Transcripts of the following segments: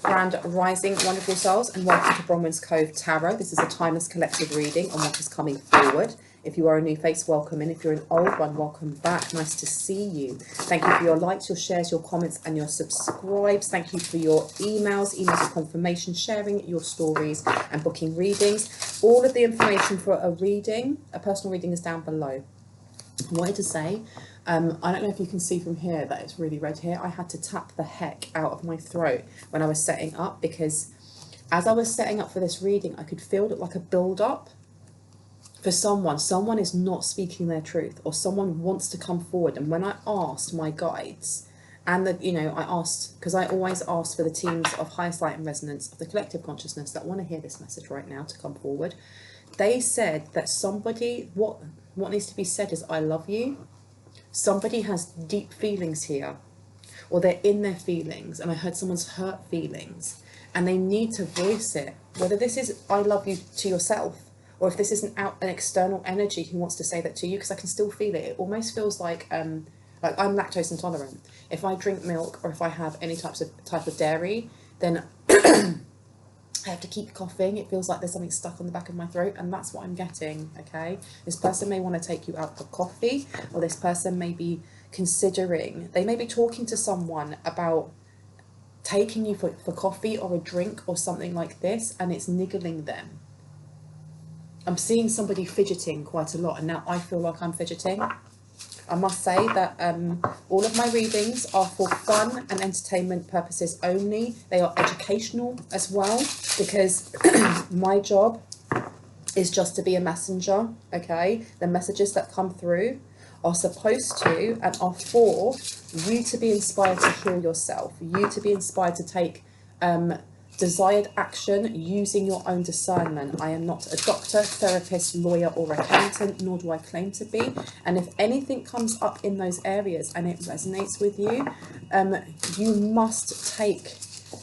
Grand Rising, wonderful souls, and welcome to Bronwen's Cove Tarot. This is a timeless collective reading on what is coming forward. If you are a new face, welcome in. If you're an old one, welcome back. Nice to see you. Thank you for your likes, your shares, your comments, and your subscribes. Thank you for your emails of confirmation, sharing your stories, and booking readings. All of the information for a reading, a personal reading, is down below. I wanted to say, I don't know if you can see from here that it's really red here. I had to tap the heck out of my throat when I was setting up, because as I was setting up for this reading, I could feel it like a build-up for someone. Someone is not speaking their truth, or someone wants to come forward. And when I asked my guides, and I asked, because I always ask for the teams of highest light and resonance of the collective consciousness that want to hear this message right now to come forward, they said that somebody, what needs to be said is, I love you. Somebody has deep feelings here, or they're in their feelings, and I heard someone's hurt feelings, and they need to voice it. Whether this is I love you to yourself, or if this is an external energy who wants to say that to you, because I can still feel it. It almost feels like I'm lactose intolerant. If I drink milk, or if I have any type of dairy, then I have to keep coughing. It feels like there's something stuck on the back of my throat, and that's what I'm getting, okay? This person may want to take you out for coffee, or this person may be considering, they may be talking to someone about taking you for coffee or a drink or something like this, and it's niggling them. I'm seeing somebody fidgeting quite a lot, and now I feel like I'm fidgeting. I must say that all of my readings are for fun and entertainment purposes only. They are educational as well, because my job is just to be a messenger, okay? The messages that come through are supposed to and are for you to be inspired to heal yourself, you to be inspired to take desired action using your own discernment. I am not a doctor, therapist, lawyer, or accountant, nor do I claim to be. And if anything comes up in those areas and it resonates with you, you must take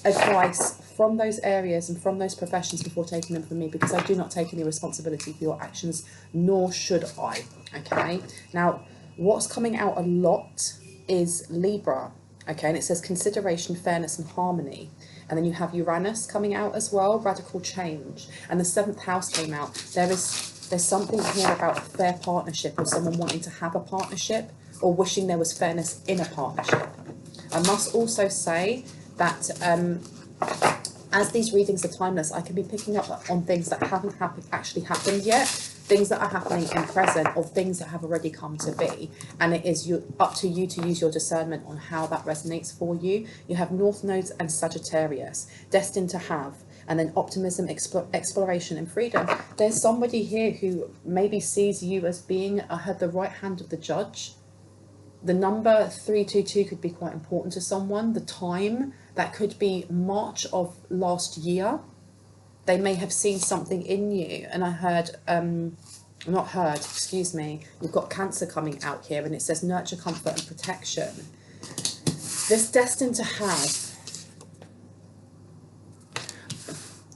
advice from those areas and from those professions before taking them from me, because I do not take any responsibility for your actions, nor should I. Okay, now what's coming out a lot is Libra. Okay, and it says consideration, fairness, and harmony. And then you have Uranus coming out as well, radical change. And the 7th house came out. There's something here about a fair partnership, or someone wanting to have a partnership, or wishing there was fairness in a partnership. I must also say that as these readings are timeless, I can be picking up on things that haven't actually happened yet, things that are happening in present, or things that have already come to be, and it is up to you to use your discernment on how that resonates for you. You have North Nodes and Sagittarius, destined to have, and then optimism, exploration, and freedom. There's somebody here who maybe sees you as being the right hand of the judge. The number 322 could be quite important to someone. The time, that could be March of last year. They may have seen something in you, and I heard, you've got Cancer coming out here, and it says nurture, comfort, and protection. This destined to have,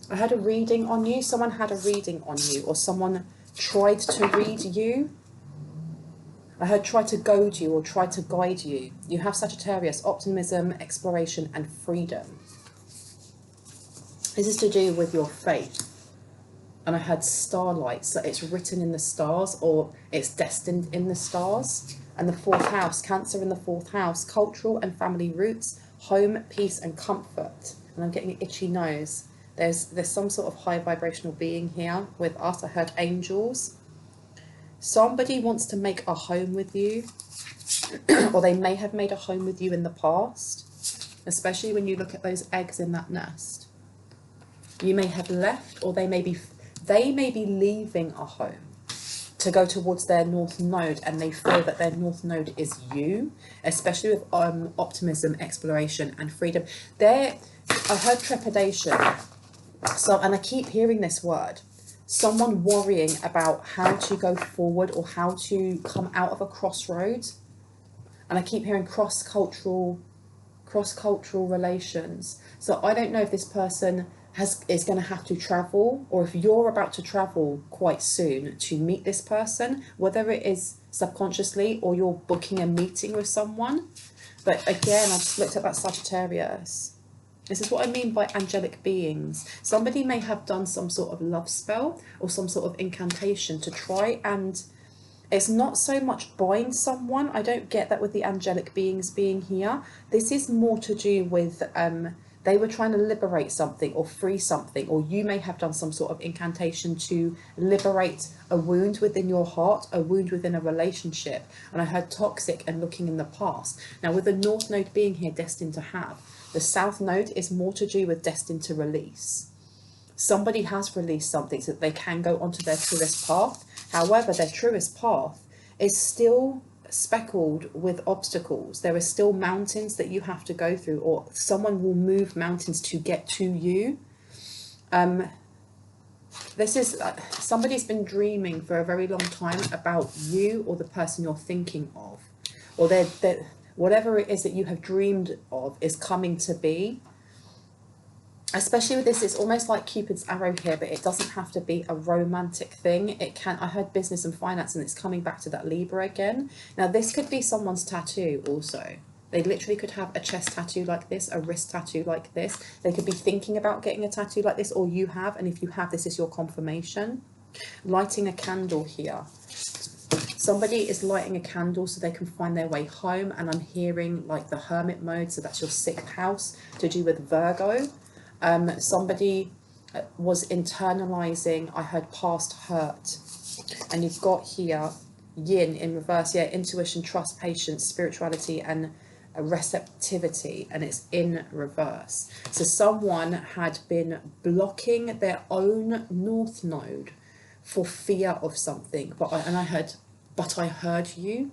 I had a reading on you, someone had a reading on you, or someone tried to read you. I heard try to goad you or try to guide you. You have Sagittarius, optimism, exploration, and freedom. This is to do with your faith. And I heard starlight, so it's written in the stars, or it's destined in the stars. And the 4th house, Cancer in the 4th house, cultural and family roots, home, peace, and comfort. And I'm getting an itchy nose. There's some sort of high vibrational being here with us. I heard angels. Somebody wants to make a home with you, or they may have made a home with you in the past, especially when you look at those eggs in that nest. You may have left, or they may be leaving a home to go towards their North Node, and they feel that their North Node is you, especially with optimism, exploration, and freedom. I heard trepidation. So, and I keep hearing this word. Someone worrying about how to go forward, or how to come out of a crossroads. And I keep hearing cross-cultural relations. So I don't know if this person is going to have to travel, or if you're about to travel quite soon to meet this person, whether it is subconsciously or you're booking a meeting with someone. But again, I just looked at that Sagittarius. This is what I mean by angelic beings. Somebody may have done some sort of love spell or some sort of incantation to try and, it's not so much bind someone. I don't get that with the angelic beings being here. This is more to do with they were trying to liberate something or free something, or you may have done some sort of incantation to liberate a wound within your heart, a wound within a relationship. And I heard toxic and looking in the past. Now with the North Node being here, destined to have, the South Node is more to do with destined to release. Somebody has released something so that they can go onto their truest path. However, their truest path is still speckled with obstacles. There are still mountains that you have to go through, or someone will move mountains to get to you. This is somebody's been dreaming for a very long time about you or the person you're thinking of, or they're whatever it is that you have dreamed of is coming to be. Especially with this, it's almost like Cupid's arrow here, but it doesn't have to be a romantic thing. It can, I heard business and finance, and it's coming back to that Libra again. Now, this could be someone's tattoo also. They literally could have a chest tattoo like this, a wrist tattoo like this. They could be thinking about getting a tattoo like this, or you have, and if you have, this is your confirmation. Lighting a candle here. Somebody is lighting a candle so they can find their way home, and I'm hearing like the hermit mode, so that's your 6th house, to do with Virgo. Somebody was internalizing, I heard past hurt, and you've got here yin in reverse, yeah, intuition, trust, patience, spirituality, and receptivity, and it's in reverse. So someone had been blocking their own North Node for fear of something, but I heard you.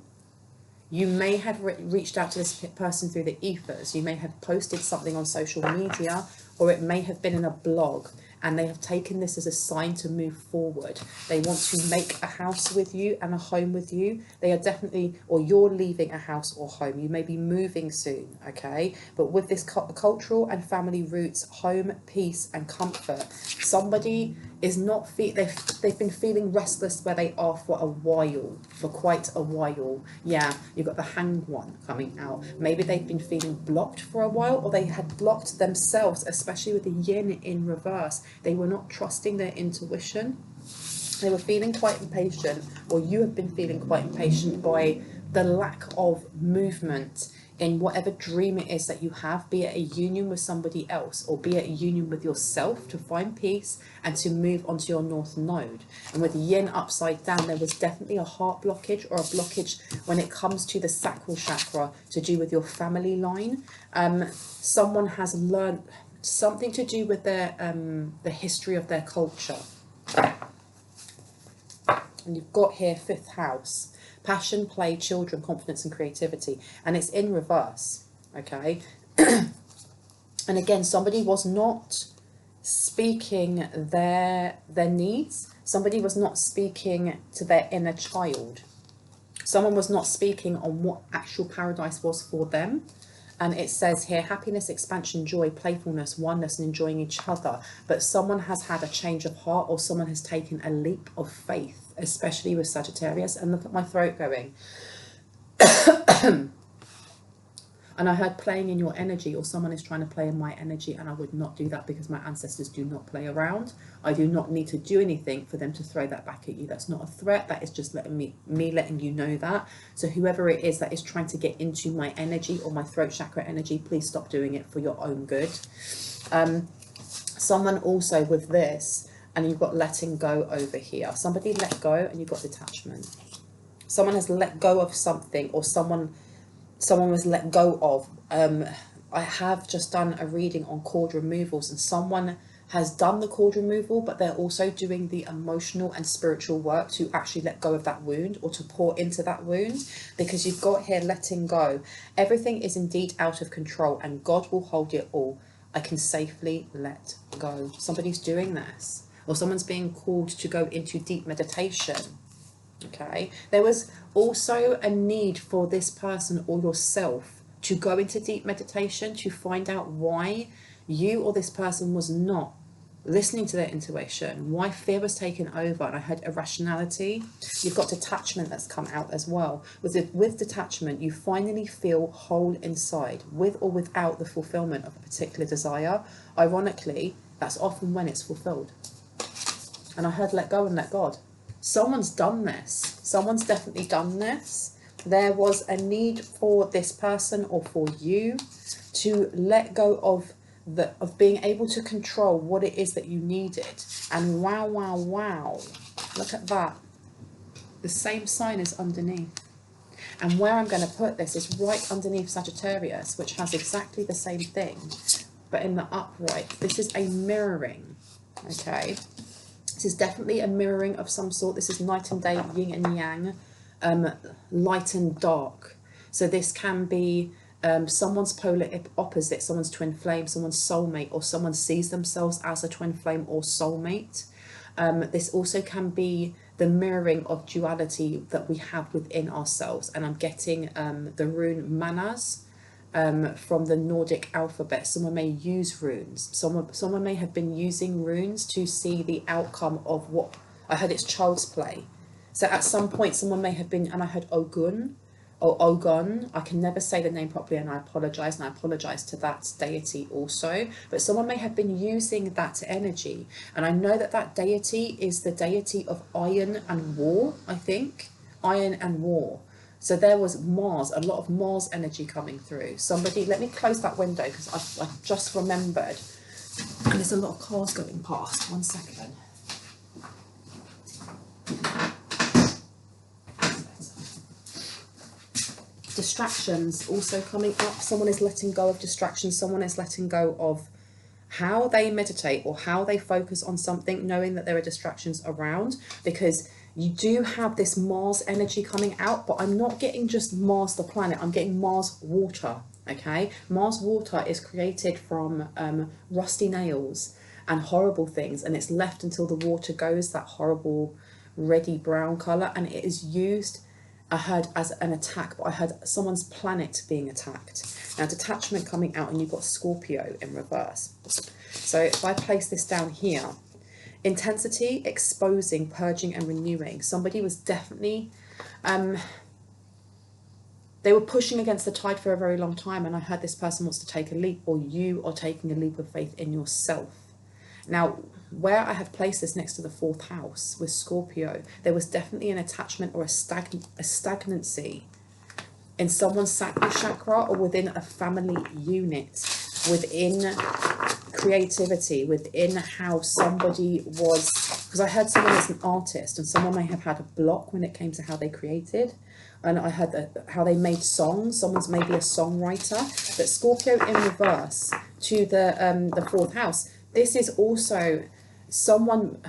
You may have reached out to this person through the ethers. You may have posted something on social media, or it may have been in a blog, and they have taken this as a sign to move forward. They want to make a house with you and a home with you. They are definitely, or you're leaving a house or home. You may be moving soon, okay? But with this cultural and family roots, home, peace, and comfort, somebody is not, they've been feeling restless where they are for a while, for quite a while. Yeah, you've got the Hanged One coming out. Maybe they've been feeling blocked for a while, or they had blocked themselves, especially with the yin in reverse. They were not trusting their intuition. They were feeling quite impatient, or you have been feeling quite impatient by the lack of movement in whatever dream it is that you have, be it a union with somebody else, or be it a union with yourself, to find peace and to move onto your North Node. And with yin upside down, there was definitely a heart blockage, or a blockage when it comes to the sacral chakra, to do with your family line. Someone has learned something to do with their the history of their culture. And you've got here 5th house. Passion, play, children, confidence, and creativity. And it's in reverse, okay? And again, somebody was not speaking their needs. Somebody was not speaking to their inner child. Someone was not speaking on what actual paradise was for them. And it says here, happiness, expansion, joy, playfulness, oneness, and enjoying each other. But someone has had a change of heart, or someone has taken a leap of faith, especially with Sagittarius. And look at my throat going. And I heard playing in your energy, or someone is trying to play in my energy, and I would not do that, because my ancestors do not play around. I do not need to do anything for them to throw that back at you. That's not a threat. That is just letting me letting you know that. So whoever it is that is trying to get into my energy, or my throat chakra energy, please stop doing it for your own good. Someone also with this, and you've got letting go over here. Somebody let go, and you've got detachment. Someone has let go of something, or someone was let go of. I have just done a reading on cord removals, and someone has done the cord removal, but they're also doing the emotional and spiritual work to actually let go of that wound, or to pour into that wound, because you've got here letting go. Everything is indeed out of control, and God will hold it all. I can safely let go. Somebody's doing this, or someone's being called to go into deep meditation. Okay, there was also a need for this person or yourself to go into deep meditation, to find out why you or this person was not listening to their intuition, why fear was taken over, and I heard irrationality. You've got detachment that's come out as well. With detachment, you finally feel whole inside, with or without the fulfillment of a particular desire. Ironically, that's often when it's fulfilled. And I heard let go and let God. Someone's done this. Someone's definitely done this. There was a need for this person or for you to let go of being able to control what it is that you needed. And wow, wow, wow. Look at that. The same sign is underneath. And where I'm going to put this is right underneath Sagittarius, which has exactly the same thing, but in the upright. This is a mirroring, okay? This is definitely a mirroring of some sort. This is night and day, yin and yang, light and dark. So this can be someone's polar opposite, someone's twin flame, someone's soulmate, or someone sees themselves as a twin flame or soulmate. This also can be the mirroring of duality that we have within ourselves. And I'm getting the rune manas from the Nordic alphabet. Someone may use runes. Someone may have been using runes to see the outcome of what, I heard it's child's play. So at some point someone may have been, and I heard Ogun or Ogun, I can never say the name properly and I apologise to that deity also, but someone may have been using that energy, and I know that that deity is the deity of iron and war, I think, iron and war. So there was Mars, a lot of Mars energy coming through. Somebody, let me close that window because I've just remembered, and there's a lot of cars going past. 1 second. Distractions also coming up. Someone is letting go of distractions. Someone is letting go of how they meditate or how they focus on something, knowing that there are distractions around, because you do have this Mars energy coming out, but I'm not getting just Mars the planet, I'm getting Mars water, okay? Mars water is created from rusty nails and horrible things, and it's left until the water goes that horrible reddy brown colour, and it is used, I heard, as an attack, but I heard someone's planet being attacked. Now, detachment coming out, and you've got Scorpio in reverse. So if I place this down here, intensity, exposing, purging and renewing. Somebody was definitely, they were pushing against the tide for a very long time, and I heard this person wants to take a leap, or you are taking a leap of faith in yourself. Now, where I have placed this next to the 4th house with Scorpio, there was definitely an attachment or a stagnancy in someone's sacral chakra or within a family unit, within creativity, within how somebody was, because I heard someone was an artist and someone may have had a block when it came to how they created, and I heard how they made songs. Someone's maybe a songwriter. But Scorpio in reverse to the 4th house, this is also someone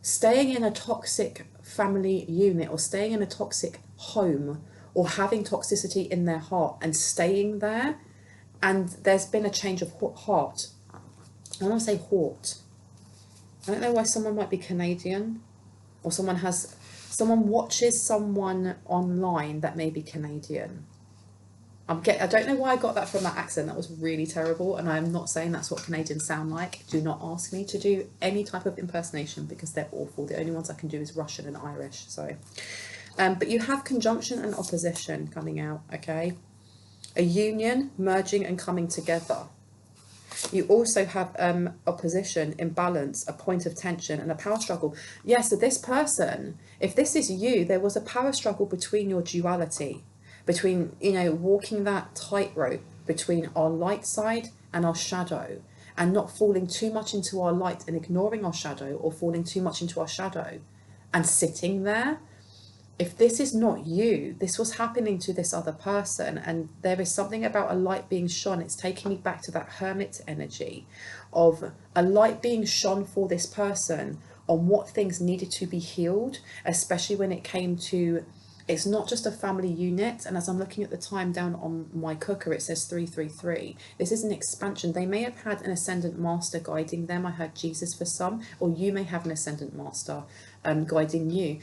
staying in a toxic family unit or staying in a toxic home or having toxicity in their heart and staying there, and there's been a change of heart. I want to say heart. I don't know why someone might be Canadian, or someone watches someone online that may be Canadian. I don't know why I got that from that accent. That was really terrible, and I'm not saying that's what Canadians sound like. Do not ask me to do any type of impersonation because they're awful. The only ones I can do is Russian and Irish. So, but you have conjunction and opposition coming out, okay? A union, merging and coming together. You also have opposition, imbalance, a point of tension and a power struggle. Yeah, so this person, if this is you, there was a power struggle between your duality, between, you know, walking that tightrope between our light side and our shadow, and not falling too much into our light and ignoring our shadow, or falling too much into our shadow and sitting there. If this is not you, this was happening to this other person, and there is something about a light being shone. It's taking me back to that hermit energy of a light being shone for this person on what things needed to be healed, especially when it came to, it's not just a family unit. And as I'm looking at the time down on my cooker, it says 333. This is an expansion. They may have had an ascendant master guiding them. I heard Jesus for some, or you may have an ascendant master guiding you.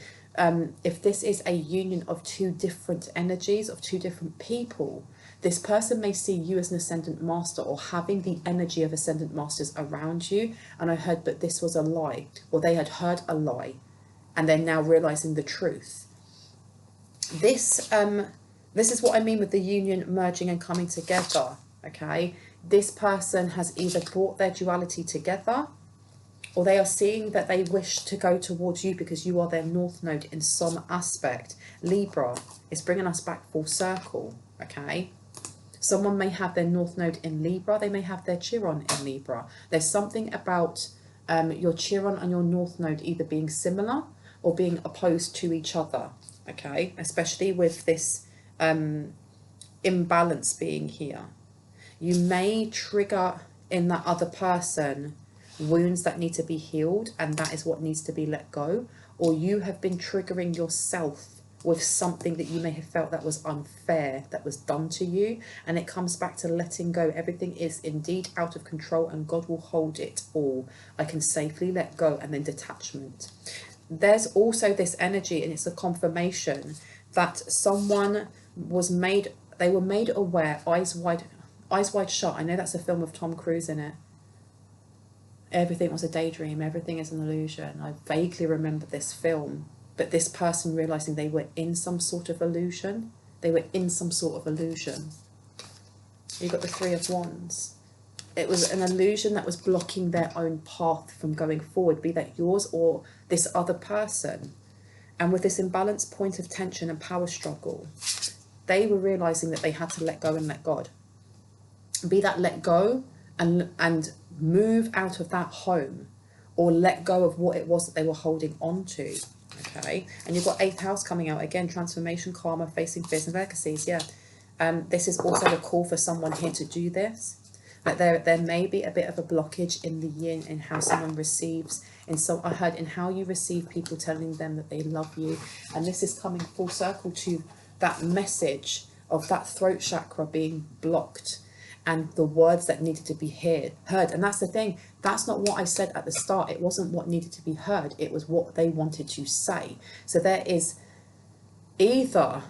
If this is a union of two different energies, of two different people, This person may see you as an ascendant master or having the energy of ascendant masters around you. And I heard, but this was a lie, or they had heard a lie and they're now realizing the truth. This is what I mean with the union merging and coming together. Okay, this person has either brought their duality together, or they are seeing that they wish to go towards you because you are their north node in some aspect. Libra is bringing us back full circle. Okay, someone may have their north node in Libra, they may have their Chiron in Libra. There's something about your Chiron and your north node either being similar or being opposed to each other. Okay, especially with this imbalance being here. You may trigger in that other person wounds that need to be healed, and that is what needs to be let go. Or you have been triggering yourself with something that you may have felt that was unfair, that was done to you, and it comes back to letting go. Everything is indeed out of control and God will hold it all. I can safely let go, and then detachment. There's also this energy, and it's a confirmation that someone was made, they were made aware, eyes wide shut. I know that's a film with Tom Cruise in it. Everything was a daydream, everything is an illusion. I vaguely remember this film, but this person realizing they were in some sort of illusion. They were in some sort of illusion. You got the Three of Wands. It was an illusion that was blocking their own path from going forward, be that yours or this other person. And with this imbalanced point of tension and power struggle, they were realizing that they had to let go and let God. Be that let go and move out of that home, or let go of what it was that they were holding on to. Okay, and you've got 8th house coming out again, transformation, karma, facing fears and legacies. Yeah, this is also a call for someone here to do this. But there may be a bit of a blockage in the yin in how someone receives. And so I heard in how you receive people telling them that they love you, and this is coming full circle to that message of that throat chakra being blocked, and the words that needed to be heard. And that's the thing, that's not what I said at the start. It wasn't what needed to be heard, it was what they wanted to say. So there is either,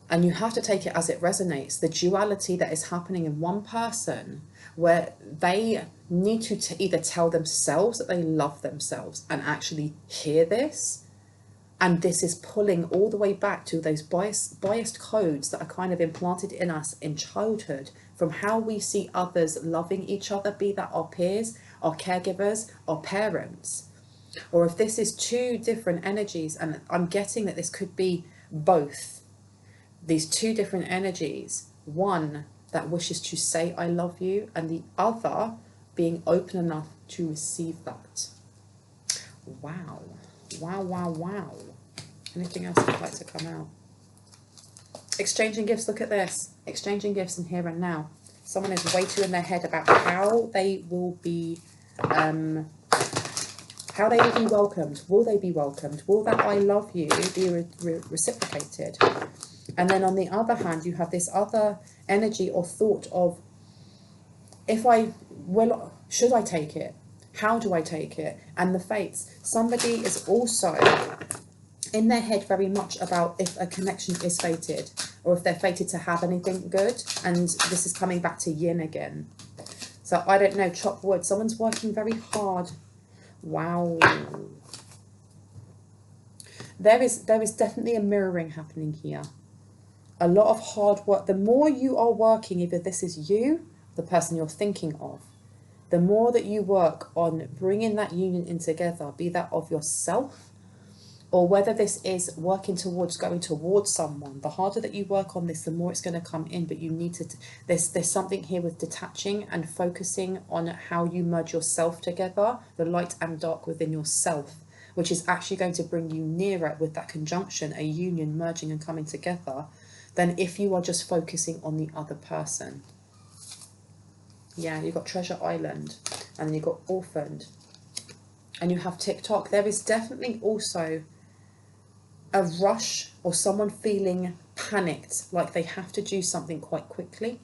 and you have to take it as it resonates, the duality that is happening in one person where they need to either tell themselves that they love themselves and actually hear this. And this is pulling all the way back to those biased codes that are kind of implanted in us in childhood, from how we see others loving each other, be that our peers, our caregivers, our parents. Or if this is two different energies, and I'm getting that this could be both, these two different energies, one that wishes to say I love you, and the other being open enough to receive that. Wow. Wow, wow, wow. Anything else you'd like to come out? Exchanging gifts, look at this. Exchanging gifts in here and now. Someone is way too in their head about how they will be welcomed. Will they be welcomed? Will that I love you be reciprocated? And then on the other hand, you have this other energy or thought of, should I take it? How do I take it? And the fates. Somebody is also in their head very much about if a connection is fated, or if they're fated to have anything good. And this is coming back to yin again. So I don't know, chop wood. Someone's working very hard. Wow. There is definitely a mirroring happening here. A lot of hard work. The more you are working, either this is you, the person you're thinking of, the more that you work on bringing that union in together, be that of yourself, or whether this is working towards going towards someone, the harder that you work on this, the more it's going to come in. But you need to, there's something here with detaching and focusing on how you merge yourself together, the light and dark within yourself, which is actually going to bring you nearer with that conjunction, a union merging and coming together, than if you are just focusing on the other person. Yeah, you've got Treasure Island, and then you've got Orphaned, and you have TikTok. There is definitely also a rush, or someone feeling panicked, like they have to do something quite quickly.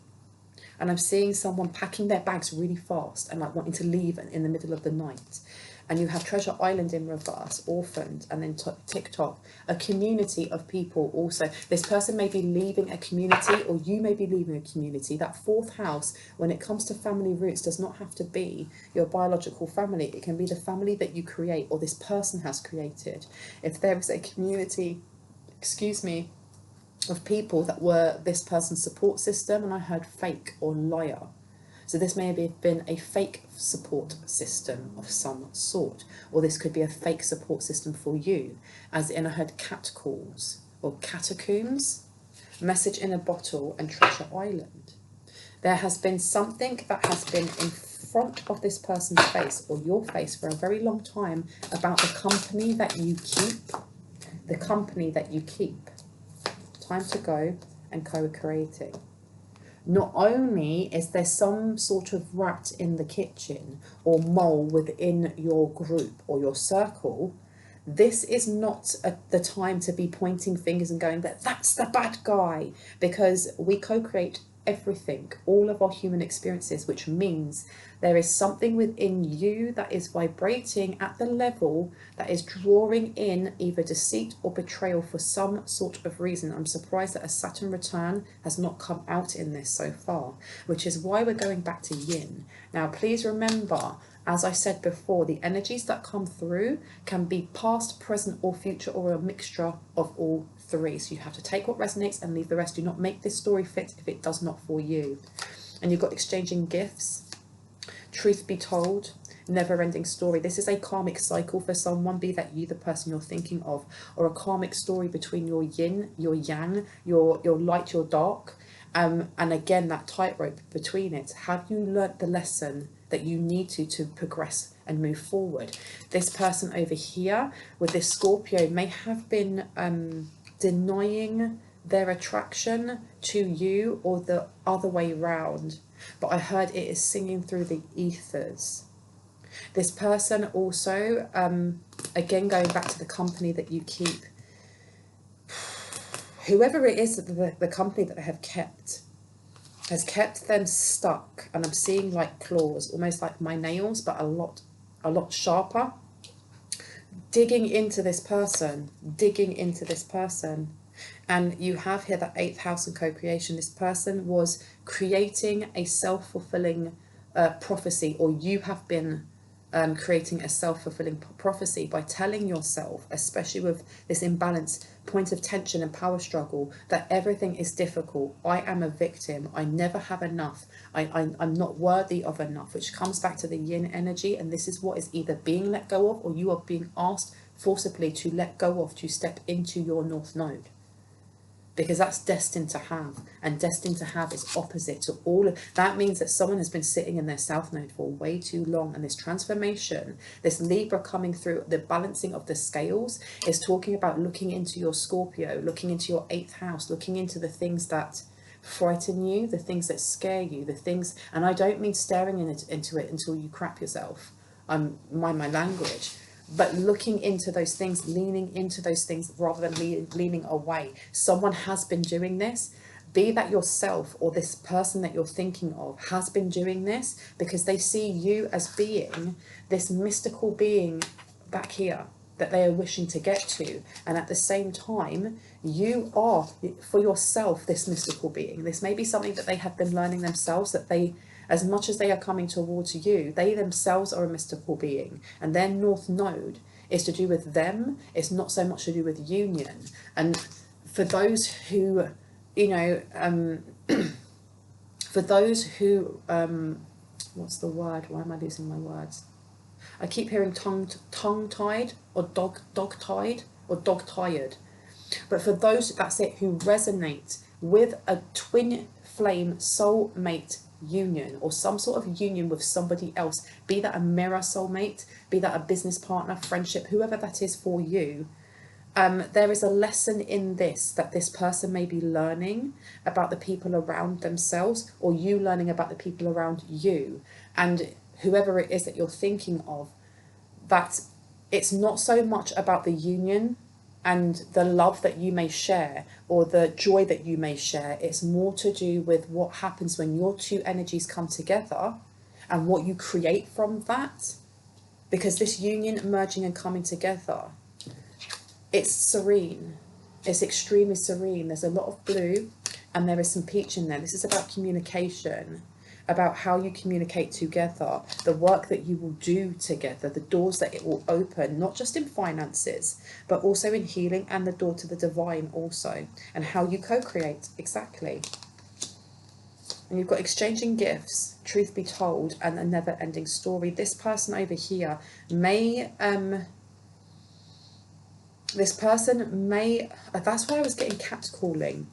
And I'm seeing someone packing their bags really fast and like wanting to leave in the middle of the night. And you have Treasure Island in reverse, orphaned, and then TikTok, a community of people also. This person may be leaving a community, or you may be leaving a community. That fourth house, when it comes to family roots, does not have to be your biological family. It can be the family that you create, or this person has created. If there is a community, excuse me, of people that were this person's support system, and I heard fake or liar. So this may have been a fake support system of some sort, or this could be a fake support system for you, as in I heard catcalls or catacombs, message in a bottle, and Treasure Island. There has been something that has been in front of this person's face or your face for a very long time about the company that you keep, the company that you keep. Time to go and co-creating. Not only is there some sort of rat in the kitchen or mole within your group or your circle, this is not the time to be pointing fingers and going that that's the bad guy, because we co-create everything, all of our human experiences, which means there is something within you that is vibrating at the level that is drawing in either deceit or betrayal for some sort of reason. I'm surprised that a Saturn return has not come out in this so far, which is why we're going back to yin. Now, please remember, as I said before, the energies that come through can be past, present, or future, or a mixture of all three. So you have to take what resonates and leave the rest. Do not make this story fit if it does not for you. And you've got exchanging gifts, truth be told, never-ending story. This is a karmic cycle for someone, be that you, the person you're thinking of, or a karmic story between your yin, your yang, your light, your dark. And again, that tightrope between it. Have you learnt the lesson that you need to progress and move forward? This person over here with this Scorpio may have been denying their attraction to you, or the other way round. But I heard it is singing through the ethers. This person also, again, going back to the company that you keep, whoever it is, the company that they have kept, has kept them stuck. And I'm seeing like claws, almost like my nails, but a lot sharper. Digging into this person, And you have here that 8th house and co-creation. This person was creating a self-fulfilling prophecy, or you have been creating a self-fulfilling prophecy by telling yourself, especially with this imbalanced point of tension and power struggle, that everything is difficult. I am a victim. I never have enough. I'm not worthy of enough, which comes back to the yin energy. And this is what is either being let go of, or you are being asked forcibly to let go of, to step into your North Node. Because that's destined to have, and destined to have is opposite to all of that. Means that someone has been sitting in their South Node for way too long, and this transformation, this Libra coming through, the balancing of the scales, is talking about looking into your Scorpio, looking into your 8th house, looking into the things that frighten you, the things that scare you, the things, and I don't mean staring into it until you crap yourself. Mind my language. But looking into those things, leaning into those things rather than leaning away. Someone has been doing this, be that yourself or this person that you're thinking of has been doing this, because they see you as being this mystical being back here that they are wishing to get to. And at the same time, you are for yourself this mystical being. This may be something that they have been learning themselves, that they, as much as they are coming towards you, they themselves are a mystical being, and their North Node is to do with them. It's not so much to do with union. And for those who, for those who, what's the word? Why am I losing my words? I keep hearing tongue-tied or dog-tied or dog-tired. But for those, that's it, who resonate with a twin flame soulmate union, or some sort of union with somebody else, be that a mirror soulmate, be that a business partner, friendship, whoever that is for you, there is a lesson in this, that this person may be learning about the people around themselves, or you learning about the people around you. And whoever it is that you're thinking of, that it's not so much about the union and the love that you may share or the joy that you may share. It's more to do with what happens when your two energies come together and what you create from that. Because this union, merging and coming together, it's serene. It's extremely serene. There's a lot of blue and there is some peach in there. This is about communication, about how you communicate together, the work that you will do together, the doors that it will open, not just in finances, but also in healing, and the door to the divine also, and how you co-create. Exactly. And you've got exchanging gifts, truth be told, and a never-ending story. This person over here may, that's why I was getting catcalling.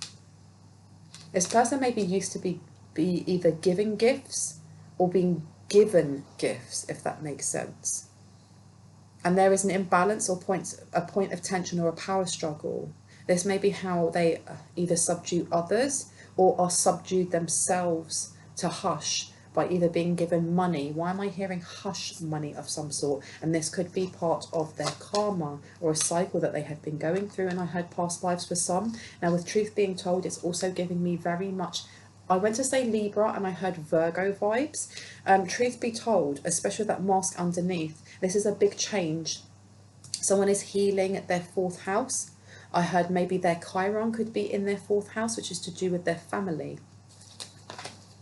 This person may be used to be either giving gifts or being given gifts, if that makes sense. And there is an imbalance or a point of tension or a power struggle. This may be how they either subdue others or are subdued themselves to hush by either being given money. Why am I hearing hush money of some sort? And this could be part of their karma or a cycle that they have been going through. And I heard past lives for some. Now, with truth being told, it's also giving me very much, I went to say Libra and I heard Virgo vibes. Truth be told, especially with that mask underneath, this is a big change. Someone is healing their fourth house. I heard maybe their Chiron could be in their fourth house, which is to do with their family.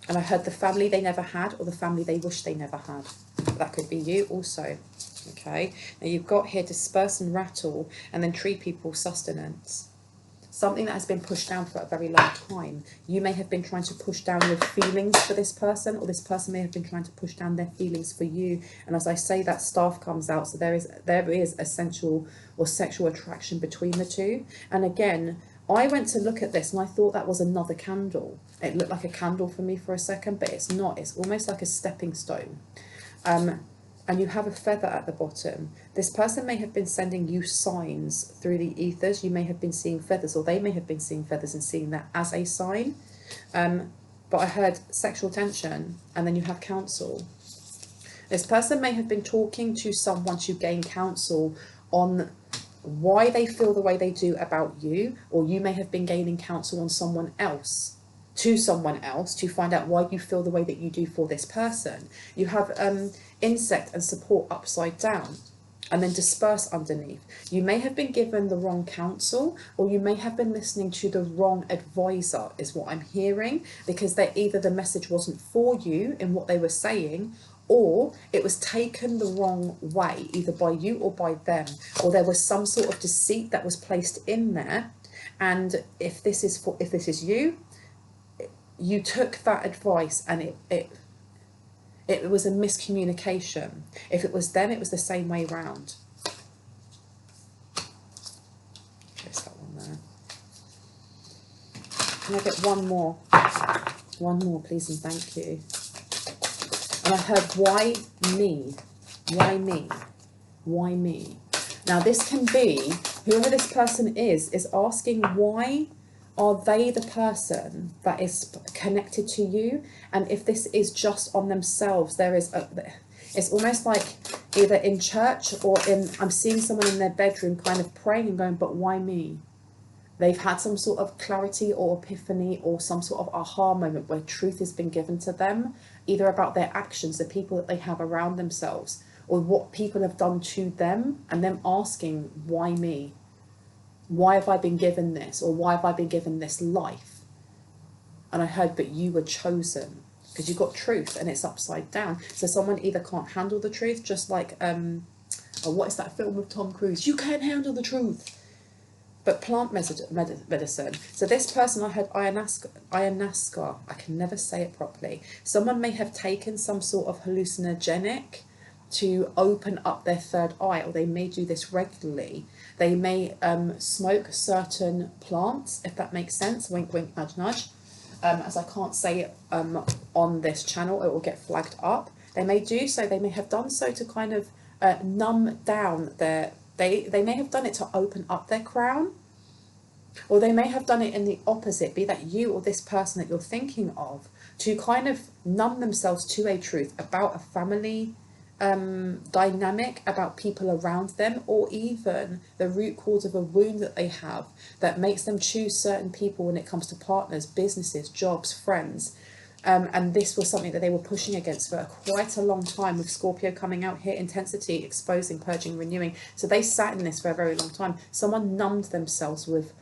And I heard the family they never had, or the family they wish they never had. That could be you also. Okay. Now you've got here disperse and rattle, and then tree people sustenance. Something that has been pushed down for a very long time. You may have been trying to push down your feelings for this person, or this person may have been trying to push down their feelings for you. And as I say, that staff comes out. So there is a sensual or sexual attraction between the two. And again, I went to look at this and I thought that was another candle. It looked like a candle for me for a second, but it's not. It's almost like a stepping stone. And you have a feather at the bottom. This person may have been sending you signs through the ethers. You may have been seeing feathers, or they may have been seeing feathers and seeing that as a sign. But I heard sexual tension, and then you have counsel. This person may have been talking to someone to gain counsel on why they feel the way they do about you, or you may have been gaining counsel on someone else, to find out why you feel the way that you do for this person. You have insect and support upside down, and then disperse underneath. You may have been given the wrong counsel, or you may have been listening to the wrong advisor, is what I'm hearing, because either the message wasn't for you in what they were saying, or it was taken the wrong way, either by you or by them, or there was some sort of deceit that was placed in there. And if this is you, you took that advice and it was a miscommunication. If it was them, it was the same way round. There's that one there. Can I get one more? One more, please, and thank you. And I heard, why me? Why me? Why me? Now this can be, whoever this person is asking why are they the person that is connected to you? And if this is just on themselves, it's almost like either in church or I'm seeing someone in their bedroom kind of praying and going, but why me? They've had some sort of clarity or epiphany or some sort of aha moment where truth has been given to them, either about their actions, the people that they have around themselves, or what people have done to them, and them asking, why me? Why have I been given this? Or why have I been given this life? And I heard, but you were chosen, because you got truth and it's upside down. So someone either can't handle the truth, just like, what is that film with Tom Cruise? You can't handle the truth. But plant medicine. So this person, I heard ayahuasca. I can never say it properly. Someone may have taken some sort of hallucinogenic to open up their third eye, or they may do this regularly. They may smoke certain plants, if that makes sense. Wink, wink, nudge, nudge. As I can't say it on this channel, it will get flagged up. They may do so. They may have done so to kind of numb down their... They may have done it to open up their crown, or they may have done it in the opposite, be that you or this person that you're thinking of, to kind of numb themselves to a truth about a family dynamic about people around them, or even the root cause of a wound that they have that makes them choose certain people when it comes to partners, businesses, jobs, friends. And this was something that they were pushing against for quite a long time, with Scorpio coming out here, intensity, exposing, purging, renewing. So they sat in this for a very long time. Someone numbed themselves with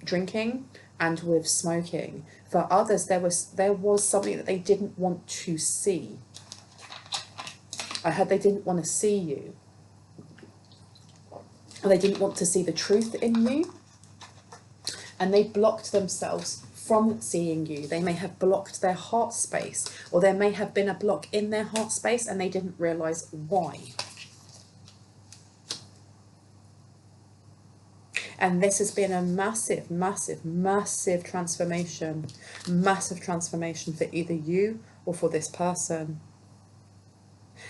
drinking and with smoking. For others, there was something that they didn't want to see. I heard they didn't want to see you. They didn't want to see the truth in you. And they blocked themselves from seeing you. They may have blocked their heart space, or there may have been a block in their heart space and they didn't realize why. And this has been a massive, massive, massive transformation. Massive transformation for either you or for this person.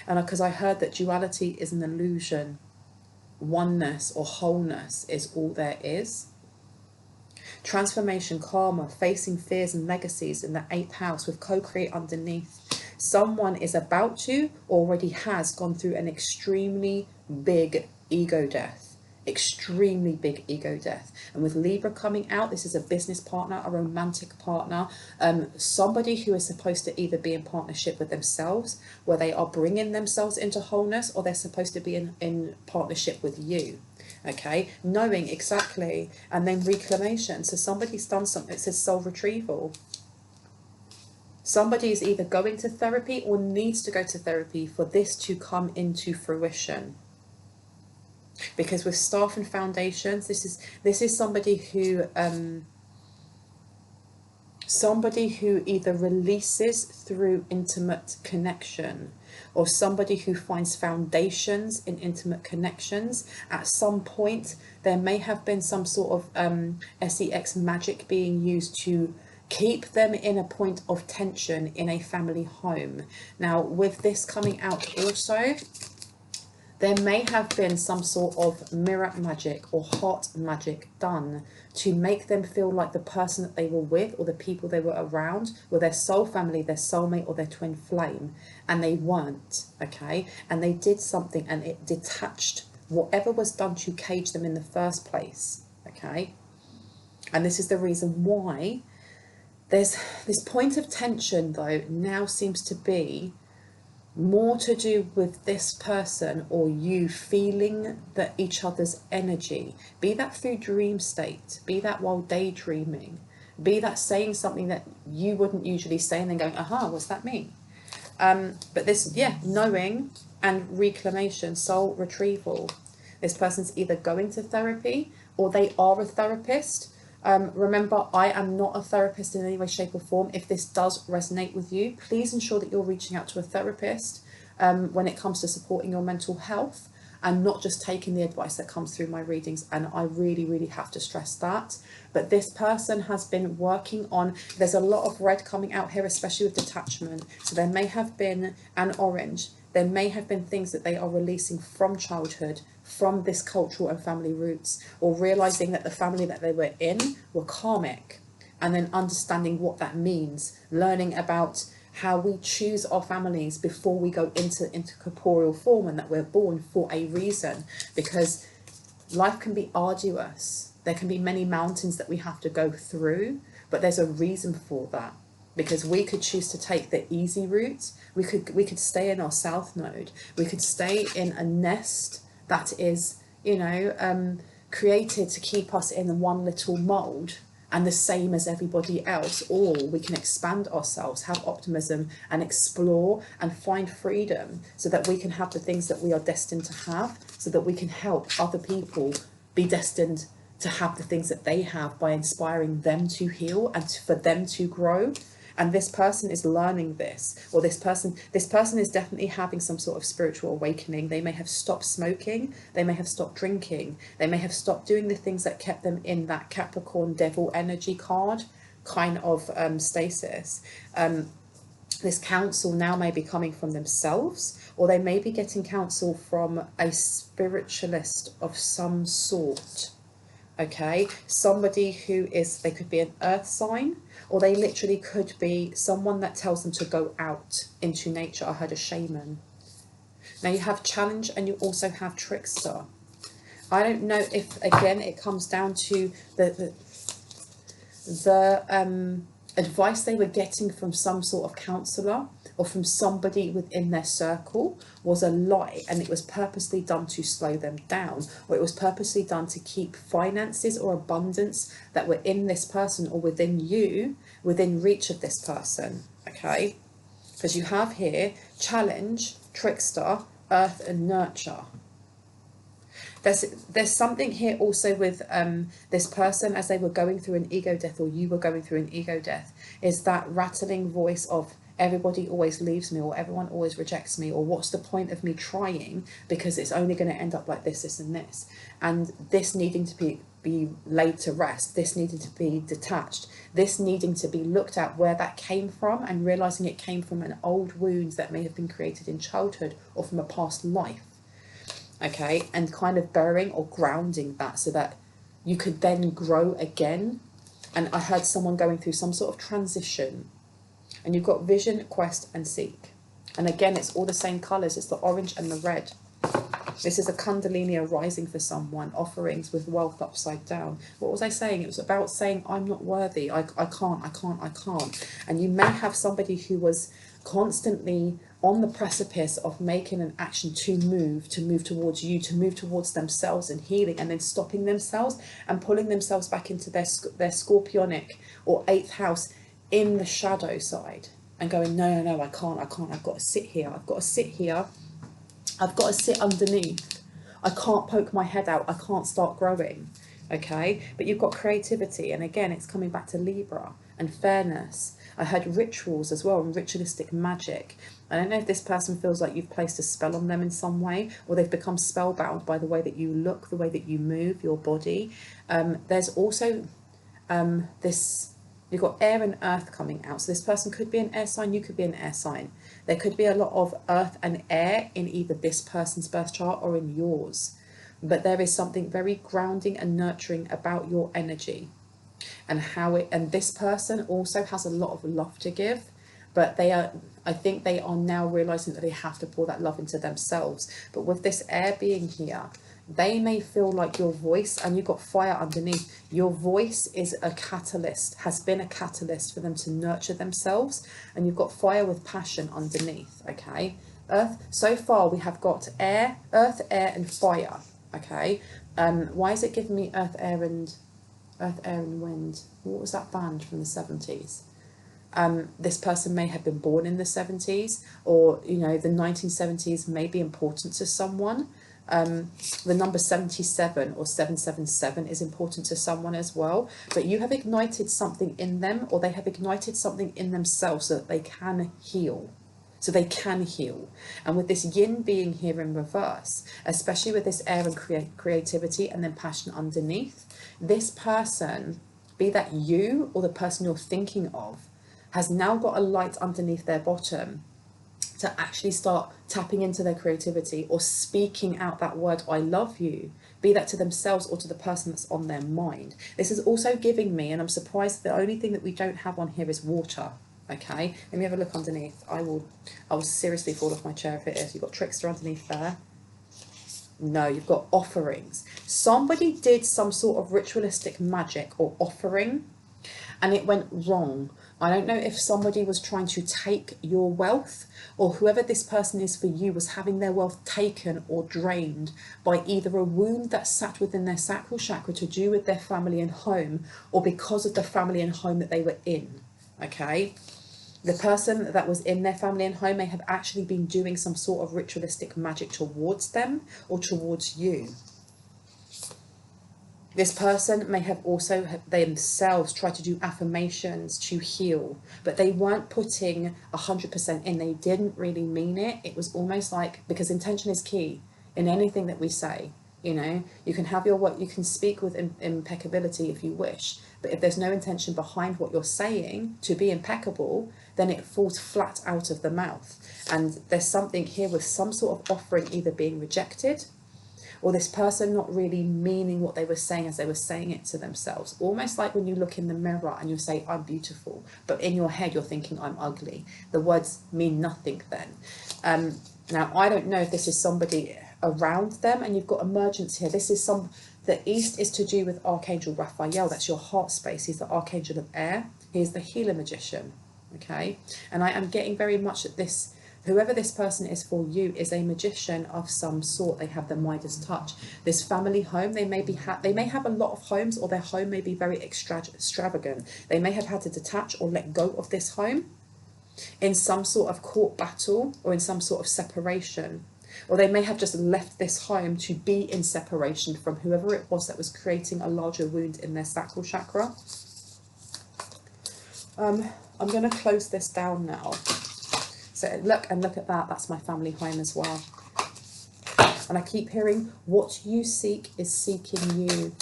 And because I heard that duality is an illusion, oneness or wholeness is all there is. Transformation, karma, facing fears and legacies in the 8th house with co-create underneath. Someone is about to, already has gone through an extremely big ego death. Extremely big ego death. And with Libra coming out, this is a business partner, a romantic partner, somebody who is supposed to either be in partnership with themselves, where they are bringing themselves into wholeness, or they're supposed to be in partnership with you. Okay, knowing exactly. And then reclamation. So somebody's done something. It says soul retrieval. Somebody is either going to therapy or needs to go to therapy for this to come into fruition. Because with staff and foundations, this is somebody who either releases through intimate connection, or somebody who finds foundations in intimate connections. At some point there may have been some sort of sex magic being used to keep them in a point of tension in a family home. Now with this coming out also, there may have been some sort of mirror magic or heart magic done to make them feel like the person that they were with, or the people they were around, were their soul family, their soulmate, or their twin flame, and they weren't, okay? And they did something and it detached whatever was done to cage them in the first place, okay? And this is the reason why there's this point of tension, though, now seems to be more to do with this person or you feeling that each other's energy, be that through dream state, be that while daydreaming, be that saying something that you wouldn't usually say and then going, aha, what's that mean? But this, yeah, knowing and reclamation, soul retrieval. This person's either going to therapy or they are a therapist. Remember, I am not a therapist in any way, shape or form. If this does resonate with you, please ensure that you're reaching out to a therapist when it comes to supporting your mental health, and not just taking the advice that comes through my readings. And I really, really have to stress that. But this person has been working on, there's a lot of red coming out here, especially with detachment. So there may have been an orange. There may have been things that they are releasing from childhood, from this cultural and family roots, or realizing that the family that they were in were karmic, and then understanding what that means, learning about how we choose our families before we go into corporeal form, and that we're born for a reason, because life can be arduous. There can be many mountains that we have to go through, but there's a reason for that. Because we could choose to take the easy route. We could stay in our south node. We could stay in a nest that is, you know, created to keep us in one little mold and the same as everybody else. Or we can expand ourselves, have optimism, and explore and find freedom, so that we can have the things that we are destined to have, so that we can help other people be destined to have the things that they have, by inspiring them to heal and for them to grow. And this person is learning this, or this person is definitely having some sort of spiritual awakening. They may have stopped smoking, they may have stopped drinking, they may have stopped doing the things that kept them in that Capricorn devil energy card kind of stasis. This counsel now may be coming from themselves, or they may be getting counsel from a spiritualist of some sort. Okay, somebody who is, they could be an earth sign, or they literally could be someone that tells them to go out into nature. I heard a shaman. Now you have challenge and you also have trickster. I don't know if, again, it comes down to the advice they were getting from some sort of counsellor or from somebody within their circle was a lie, and it was purposely done to slow them down, or it was purposely done to keep finances or abundance that were in this person or within you within reach of this person. Okay, because you have here challenge, trickster, earth and nurture. There's something here also with this person, as they were going through an ego death, or you were going through an ego death, is that rattling voice of everybody always leaves me, or everyone always rejects me, or what's the point of me trying, because it's only going to end up like this and this. And this needing to be laid to rest, this needing to be detached, this needing to be looked at where that came from, and realizing it came from an old wound that may have been created in childhood or from a past life. Okay, and kind of burying or grounding that so that you could then grow again. And I heard someone going through some sort of transition, and you've got vision, quest and seek. And again, it's all the same colours, it's the orange and the red. This is a kundalini arising for someone, offerings with wealth upside down. What was I saying? It was about saying, I'm not worthy, I can't. And you may have somebody who was constantly on the precipice of making an action to move towards you, to move towards themselves and healing, and then stopping themselves and pulling themselves back into their scorpionic or 8th house in the shadow side, and going, no, I can't, I've got to sit here, I've got to sit underneath, I can't poke my head out, I can't start growing. Okay, but you've got creativity, and again, it's coming back to Libra and fairness. I heard rituals as well, and ritualistic magic. I don't know if this person feels like you've placed a spell on them in some way, or they've become spellbound by the way that you look, the way that you move, your body. There's also this, you've got air and earth coming out. So this person could be an air sign, you could be an air sign. There could be a lot of earth and air in either this person's birth chart or in yours. But there is something very grounding and nurturing about your energy, and how it, and this person also has a lot of love to give, but I think they are now realizing that they have to pour that love into themselves. But with this air being here, they may feel like your voice, and you've got fire underneath, your voice is a catalyst, has been a catalyst for them to nurture themselves, and you've got fire with passion underneath. Okay, earth, so far we have got air, earth, air and fire. Okay, why is it giving me earth, air and wind? What was that band from the 70s? This person may have been born in the 70s, or the 1970s may be important to someone. The number 77 or 777 is important to someone as well, but you have ignited something in them, or they have ignited something in themselves so that they can heal. And with this yin being here in reverse, especially with this air and creativity and then passion underneath, this person, be that you or the person you're thinking of, has now got a light underneath their bottom to actually start tapping into their creativity or speaking out that word, I love you, be that to themselves or to the person that's on their mind. This is also giving me, and I'm surprised the only thing that we don't have on here is water. Okay, let me have a look underneath. I will seriously fall off my chair if it is. You've got trickster underneath there. No, you've got offerings. Somebody did some sort of ritualistic magic or offering, and it went wrong. I don't know if somebody was trying to take your wealth, or whoever this person is for you was having their wealth taken or drained by either a wound that sat within their sacral chakra to do with their family and home, or because of the family and home that they were in. Okay, the person that was in their family and home may have actually been doing some sort of ritualistic magic towards them or towards you. This person may have also themselves tried to do affirmations to heal, but they weren't putting 100% in. They didn't really mean it. It was almost like, because intention is key in anything that we say. You can have your work, you can speak with impeccability if you wish, but if there's no intention behind what you're saying to be impeccable, then it falls flat out of the mouth. And there's something here with some sort of offering either being rejected, or this person not really meaning what they were saying as they were saying it to themselves. Almost like when you look in the mirror and you say, I'm beautiful, but in your head you're thinking, I'm ugly. The words mean nothing then. Now, I don't know if this is somebody around them, and you've got emergence here. This is the East is to do with Archangel Raphael. That's your heart space. He's the Archangel of air. He's the healer magician. Okay. And I am getting very much at this. Whoever this person is for you is a magician of some sort. They have the Midas touch. This family home, they may have a lot of homes, or their home may be very extravagant. They may have had to detach or let go of this home in some sort of court battle or in some sort of separation. Or they may have just left this home to be in separation from whoever it was that was creating a larger wound in their sacral chakra. I'm going to close this down now. So look at that. That's my family home as well. And I keep hearing, what you seek is seeking you.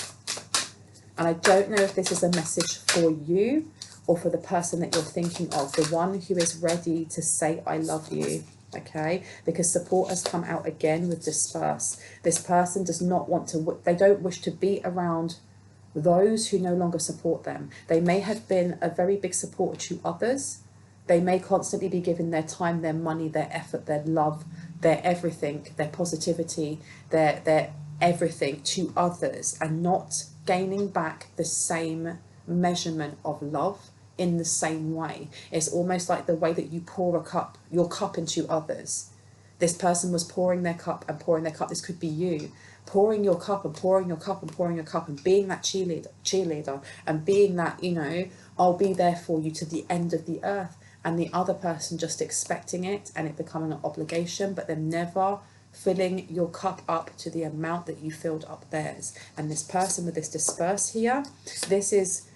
And I don't know if this is a message for you or for the person that you're thinking of, the one who is ready to say, I love you. Okay, because support has come out again with disperse. This person does not want to, they don't wish to be around those who no longer support them. They may have been a very big supporter to others. They may constantly be giving their time, their money, their effort, their love, their everything, their positivity, their everything to others, and not gaining back the same measurement of love in the same way. It's almost like the way that you pour your cup into others. This person was pouring their cup and pouring their cup. This could be you pouring your cup and pouring your cup and pouring your cup and being that cheerleader and being that, you know, I'll be there for you to the end of the earth, and the other person just expecting it and it becoming an obligation, but them never filling your cup up to the amount that you filled up theirs. And this person with this disperse here, this is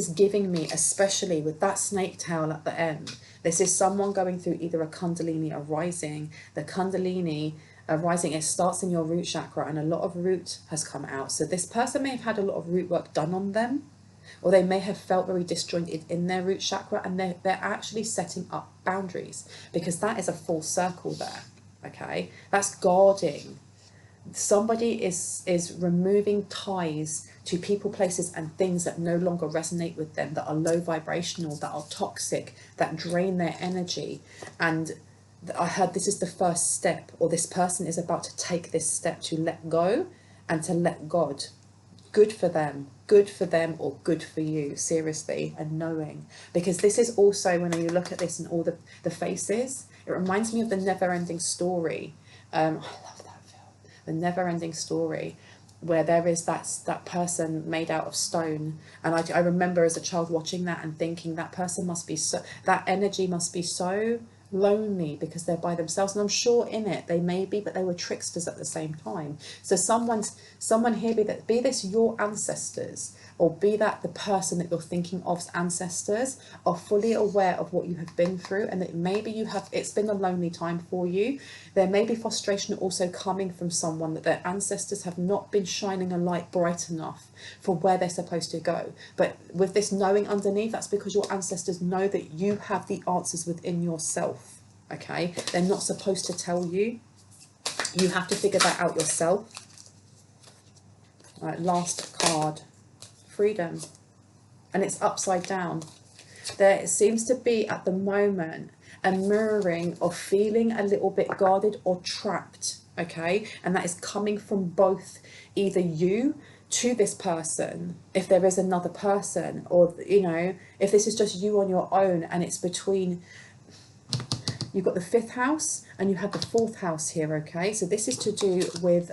giving me, especially with that snake tail at the end, this is someone going through either a Kundalini arising. The Kundalini arising, it starts in your root chakra, and a lot of root has come out. So this person may have had a lot of root work done on them, or they may have felt very disjointed in their root chakra, and they're actually setting up boundaries, because that is a full circle there. Okay, that's guarding. Somebody is removing ties to people, places and things that no longer resonate with them, that are low vibrational, that are toxic, that drain their energy. And I heard this is the first step, or this person is about to take this step to let go and to let God. Good for them, or good for you, seriously, and knowing. Because this is also, when you look at this and all the faces, it reminds me of the Never-Ending Story. I love that film, the Never-Ending Story, where there is that person made out of stone. And I remember as a child watching that and thinking that person must be so, that energy must be so lonely because they're by themselves. And I'm sure in it they may be, but they were tricksters at the same time. So someone here, be this your ancestors, or be that the person that you're thinking of's ancestors, are fully aware of what you have been through, and that maybe it's been a lonely time for you. There may be frustration also coming from someone that their ancestors have not been shining a light bright enough for where they're supposed to go. But with this knowing underneath, that's because your ancestors know that you have the answers within yourself. Okay, they're not supposed to tell you. You have to figure that out yourself. All right, last card, freedom, and it's upside down. There seems to be at the moment a mirroring of feeling a little bit guarded or trapped. Okay, and that is coming from both either you to this person, if there is another person, or, you know, if this is just you on your own, and it's between, you've got the 5th house and you have the 4th house here. Okay, so this is to do with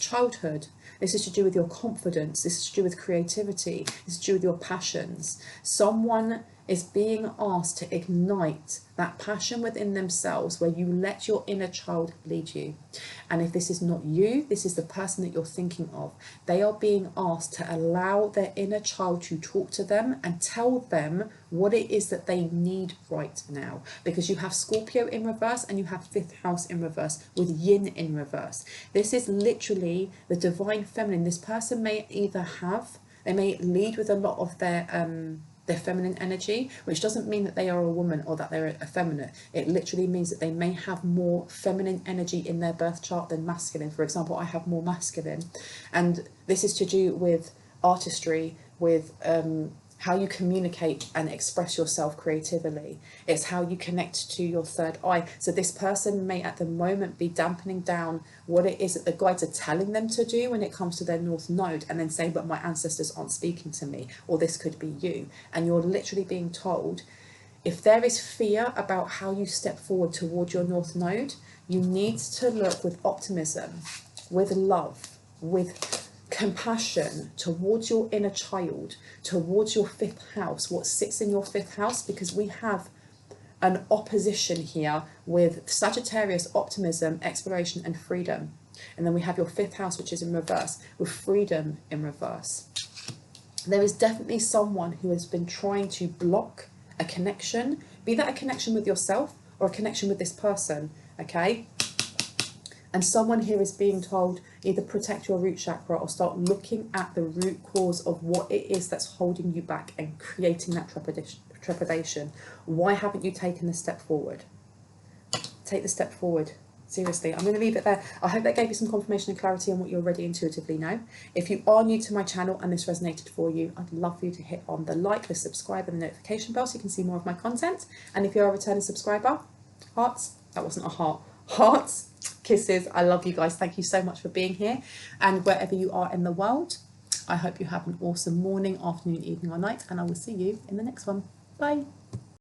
childhood. This is to do with your confidence. This is to do with creativity. This is to do with your passions. Someone is being asked to ignite that passion within themselves, where you let your inner child lead you. And if this is not you, this is the person that you're thinking of. They are being asked to allow their inner child to talk to them and tell them what it is that they need right now. Because you have Scorpio in reverse and you have 5th house in reverse with yin in reverse. This is literally the divine feminine. This person may they may lead with a lot of their feminine energy, which doesn't mean that they are a woman or that they're effeminate. It literally means that they may have more feminine energy in their birth chart than masculine. For example, I have more masculine, and this is to do with artistry, with how you communicate and express yourself creatively. It's how you connect to your third eye. So this person may at the moment be dampening down what it is that the guides are telling them to do when it comes to their north node, and then saying, but my ancestors aren't speaking to me, or this could be you. And you're literally being told, if there is fear about how you step forward toward your north node, you need to look with optimism, with love, with compassion towards your inner child, towards your fifth house, what sits in your fifth house, because we have an opposition here with Sagittarius, optimism, exploration and freedom. And then we have your fifth house, which is in reverse, with freedom in reverse. There is definitely someone who has been trying to block a connection, be that a connection with yourself or a connection with this person, okay? And someone here is being told, either protect your root chakra or start looking at the root cause of what it is that's holding you back and creating that trepidation. Why haven't you taken the step forward? Take the step forward. Seriously, I'm going to leave it there. I hope that gave you some confirmation and clarity on what you already intuitively know. If you are new to my channel and this resonated for you, I'd love for you to hit on the like, the subscribe and the notification bell so you can see more of my content. And if you're a returning subscriber, hearts, that wasn't a heart, hearts, kisses, I love you guys. Thank you so much for being here. And wherever you are in the world, I hope you have an awesome morning, afternoon, evening or night, and I will see you in the next one. Bye.